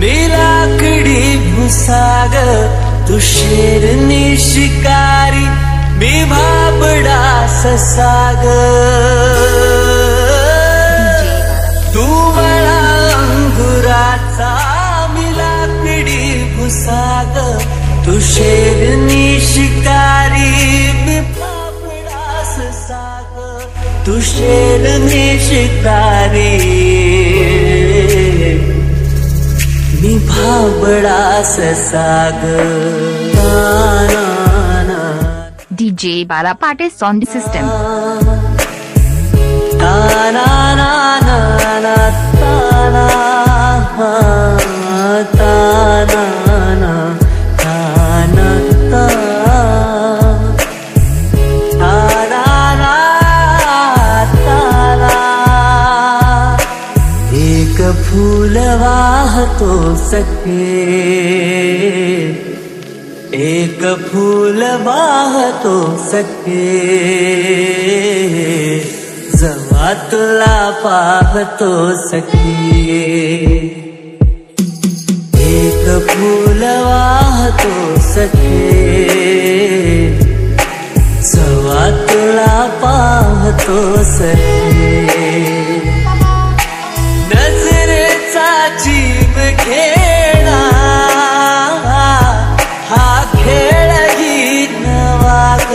मी लाकडी भुसाग, तू शेरनी शिकारी, मी भाबडा ससाग। तू मला अंगुराचा, मी लाकडी भुसाग, तू शेरनी शिकारी, मी भाबडा ससाग। तू शेरनी शिकारी, मी भाबडा ससाग। DJ Bala Patil Sound System. एक फूल वाहतो सखे, एक फूल वाहतो सखे, जवा तुला पाहतो सखे। एक फूल वाहतो सखे, जवा तुला पाहतो सखे। नजरेचा जीव घेणा, हा खेळ ही नवा ग।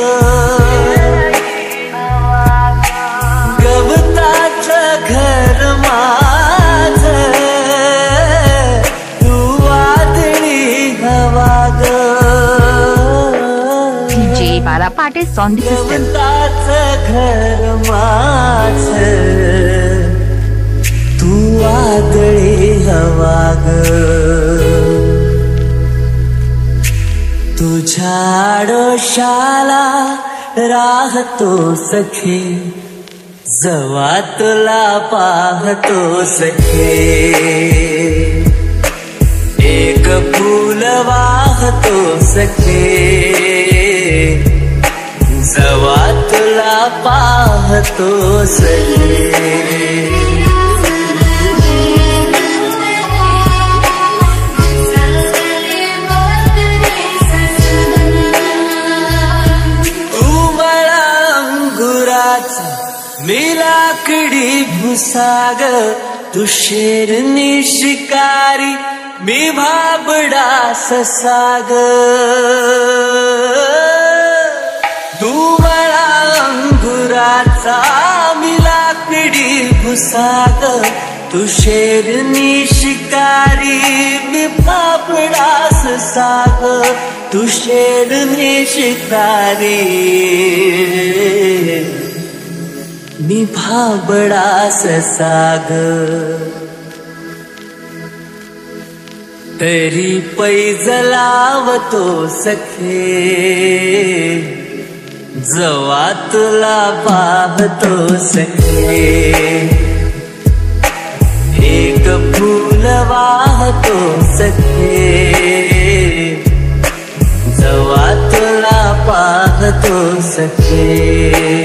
गवताचं घर माझं, तू वादळी हवा ग। DJ Bala Patil Sound System. गवताचं घर माझं, तू वादळी हवा ग। तुझ्या आडोशाला राहतो सखे, जवा तुला पाहतो सखे। एक फूल वाहतो सखे, जवा तुला पाहतो सखे। मी लाकडी भुसाग, तू शेरनी शिकारी, मी भाबडा ससाग। तू मला अंगुराचा, मी लाकडी भुसाग, तू शेरनी शिकारी, मी भाबडा ससाग। तू शेरनी शिकारी, मी भाबडा ससाग। तरी पैज लावतो सखे, जवा तुला पाहतो सखे। एक फूल वाहतो सखे, जवा तुला पाहतो सखे।